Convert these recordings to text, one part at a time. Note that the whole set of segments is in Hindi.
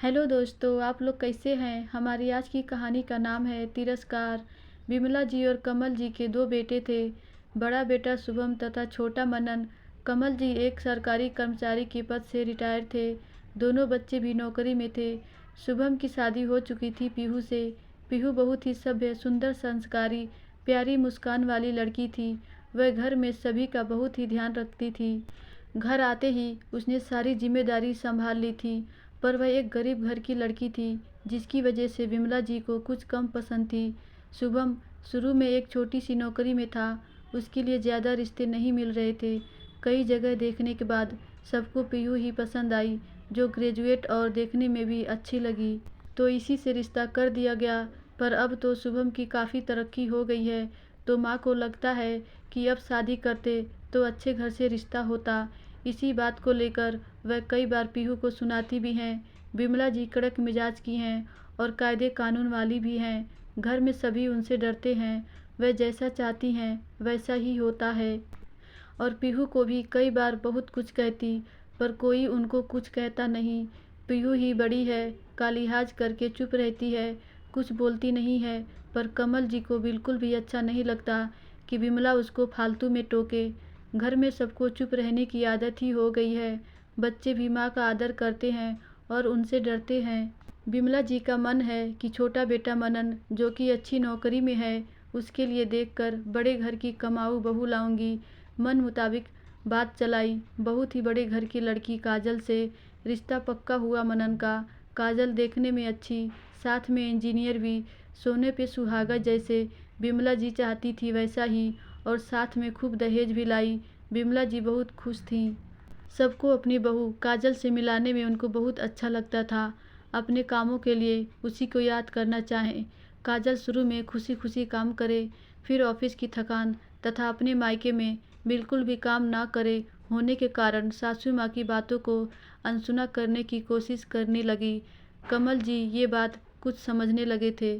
हेलो दोस्तों, आप लोग कैसे हैं। हमारी आज की कहानी का नाम है तिरस्कार। विमला जी और कमल जी के दो बेटे थे। बड़ा बेटा शुभम तथा छोटा मनन। कमल जी एक सरकारी कर्मचारी के पद से रिटायर थे। दोनों बच्चे भी नौकरी में थे। शुभम की शादी हो चुकी थी पीहू से। पीहू बहुत ही सभ्य, सुंदर, संस्कारी, प्यारी मुस्कान वाली लड़की थी। वह घर में सभी का बहुत ही ध्यान रखती थी। घर आते ही उसने सारी जिम्मेदारी संभाल ली थी। पर वह एक गरीब घर की लड़की थी, जिसकी वजह से विमला जी को कुछ कम पसंद थी। शुभम शुरू में एक छोटी सी नौकरी में था। उसके लिए ज़्यादा रिश्ते नहीं मिल रहे थे। कई जगह देखने के बाद सबको पीयू ही पसंद आई, जो ग्रेजुएट और देखने में भी अच्छी लगी। तो इसी से रिश्ता कर दिया गया। पर अब तो शुभम की काफ़ी तरक्की हो गई है, तो माँ को लगता है कि अब शादी करते तो अच्छे घर से रिश्ता होता। इसी बात को लेकर वह कई बार पीहू को सुनाती भी हैं। विमला जी कड़क मिजाज की हैं और कायदे कानून वाली भी हैं। घर में सभी उनसे डरते हैं। वह जैसा चाहती हैं वैसा ही होता है। और पीहू को भी कई बार बहुत कुछ कहती, पर कोई उनको कुछ कहता नहीं। पीहू ही बड़ी है, का लिहाज करके चुप रहती है, कुछ बोलती नहीं है। पर कमल जी को बिल्कुल भी अच्छा नहीं लगता कि विमला उसको फालतू में टोके। घर में सबको चुप रहने की आदत ही हो गई है। बच्चे भी माँ का आदर करते हैं और उनसे डरते हैं। विमला जी का मन है कि छोटा बेटा मनन, जो कि अच्छी नौकरी में है, उसके लिए देखकर बड़े घर की कमाऊ बहू लाऊंगी। मन मुताबिक बात चलाई। बहुत ही बड़े घर की लड़की काजल से रिश्ता पक्का हुआ मनन का। काजल देखने में अच्छी, साथ में इंजीनियर भी, सोने पे सुहागा जैसे विमला जी चाहती थी वैसा ही, और साथ में खूब दहेज भी लाई। विमला जी बहुत खुश थीं। सबको अपनी बहू काजल से मिलाने में उनको बहुत अच्छा लगता था। अपने कामों के लिए उसी को याद करना चाहें। काजल शुरू में खुशी खुशी काम करे, फिर ऑफिस की थकान तथा अपने मायके में बिल्कुल भी काम ना करे होने के कारण सासू माँ की बातों को अनसुना करने की कोशिश करने लगी। कमल जी ये बात कुछ समझने लगे थे।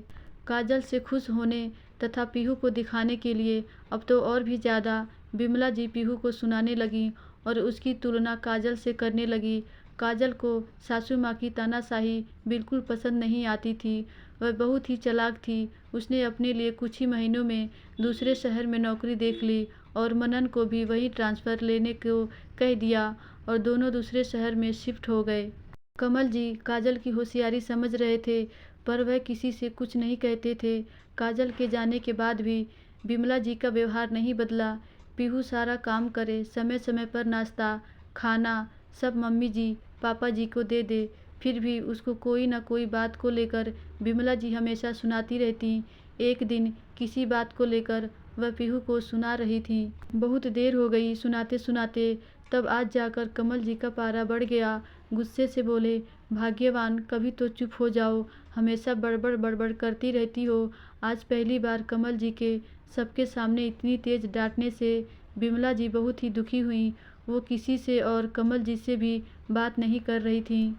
काजल से खुश होने तथा पीहू को दिखाने के लिए अब तो और भी ज़्यादा विमला जी पीहू को सुनाने लगी और उसकी तुलना काजल से करने लगी। काजल को सासू माँ की तानाशाही बिल्कुल पसंद नहीं आती थी। वह बहुत ही चालाक थी। उसने अपने लिए कुछ ही महीनों में दूसरे शहर में नौकरी देख ली और मनन को भी वहीं ट्रांसफ़र लेने को कह दिया और दोनों दूसरे शहर में शिफ्ट हो गए। कमल जी काजल की होशियारी समझ रहे थे, पर वह किसी से कुछ नहीं कहते थे। काजल के जाने के बाद भी विमला जी का व्यवहार नहीं बदला। पीहू सारा काम करे, समय समय पर नाश्ता खाना सब मम्मी जी पापा जी को दे दे, फिर भी उसको कोई ना कोई बात को लेकर विमला जी हमेशा सुनाती रहती। एक दिन किसी बात को लेकर वह पीहू को सुना रही थी। बहुत देर हो गई सुनाते सुनाते, तब आज जाकर कमल जी का पारा बढ़ गया। गुस्से से बोले, भाग्यवान, कभी तो चुप हो जाओ, हमेशा बड़बड़ बड़बड़ करती रहती हो। आज पहली बार कमल जी के सबके सामने इतनी तेज डांटने से विमला जी बहुत ही दुखी हुई। वो किसी से और कमल जी से भी बात नहीं कर रही थी।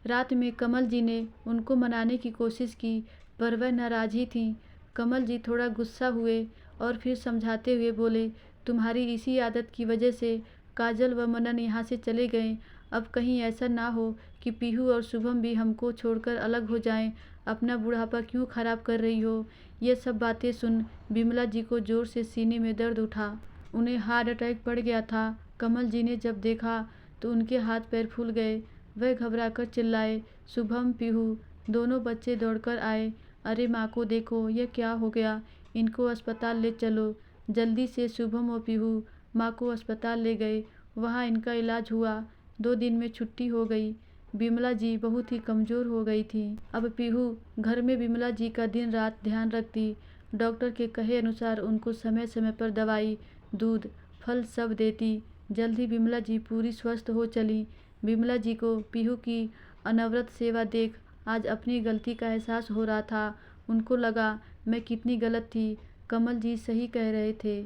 रात में कमल जी ने उनको मनाने की कोशिश की, पर वह नाराज ही थी। कमल जी थोड़ा गुस्सा हुए और फिर समझाते हुए बोले, तुम्हारी इसी आदत की वजह से काजल व मनन यहाँ से चले गए। अब कहीं ऐसा ना हो कि पीहू और शुभम भी हमको छोड़कर अलग हो जाएं। अपना बुढ़ापा क्यों खराब कर रही हो। ये सब बातें सुन विमला जी को जोर से सीने में दर्द उठा। उन्हें हार्ट अटैक पड़ गया था। कमल जी ने जब देखा तो उनके हाथ पैर फूल गए। वह घबराकर चिल्लाए, शुभम, पीहू। दोनों बच्चे दौड़कर आए। अरे माँ को देखो, यह क्या हो गया, इनको अस्पताल ले चलो। जल्दी से शुभम और पीहू माँ को अस्पताल ले गए। वहाँ इनका इलाज हुआ। 2 दिन में छुट्टी हो गई। विमला जी बहुत ही कमज़ोर हो गई थी। अब पीहू घर में विमला जी का दिन रात ध्यान रखती। डॉक्टर के कहे अनुसार उनको समय समय पर दवाई, दूध, फल सब देती। जल्द ही विमला जी पूरी स्वस्थ हो चली। विमला जी को पीहू की अनवरत सेवा देख आज अपनी गलती का एहसास हो रहा था। उनको लगा, मैं कितनी गलत थी। कमल जी सही कह रहे थे।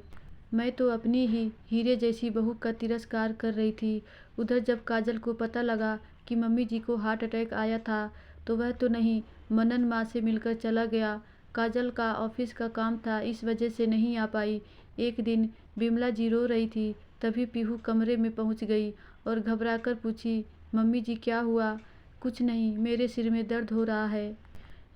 मैं तो अपनी ही हीरे जैसी बहू का तिरस्कार कर रही थी। उधर जब काजल को पता लगा कि मम्मी जी को हार्ट अटैक आया था, तो वह तो नहीं, मनन माँ से मिलकर चला गया। काजल का ऑफिस का काम था, इस वजह से नहीं आ पाई। एक दिन विमला जी रो रही थी, तभी पीहू कमरे में पहुंच गई और घबराकर पूछी, मम्मी जी क्या हुआ। कुछ नहीं, मेरे सिर में दर्द हो रहा है।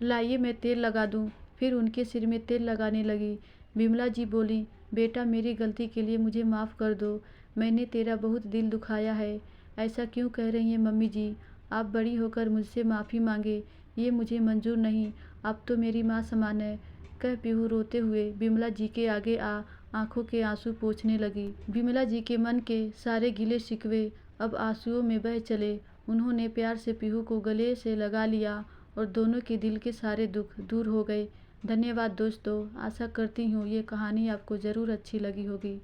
लाइए मैं तेल लगा दूं। फिर उनके सिर में तेल लगाने लगी। विमला जी बोली, बेटा मेरी गलती के लिए मुझे माफ़ कर दो। मैंने तेरा बहुत दिल दुखाया है। ऐसा क्यों कह रही हैं मम्मी जी? आप बड़ी होकर मुझसे माफ़ी मांगे, ये मुझे मंजूर नहीं। आप तो मेरी माँ समान है, कह पीहू रोते हुए विमला जी के आगे आंखों के आंसू पोंछने लगी। विमला जी के मन के सारे गिले शिकवे अब आंसुओं में बह चले। उन्होंने प्यार से पीहू को गले से लगा लिया और दोनों के दिल के सारे दुख दूर हो गए। धन्यवाद दोस्तों। आशा करती हूँ ये कहानी आपको ज़रूर अच्छी लगी होगी।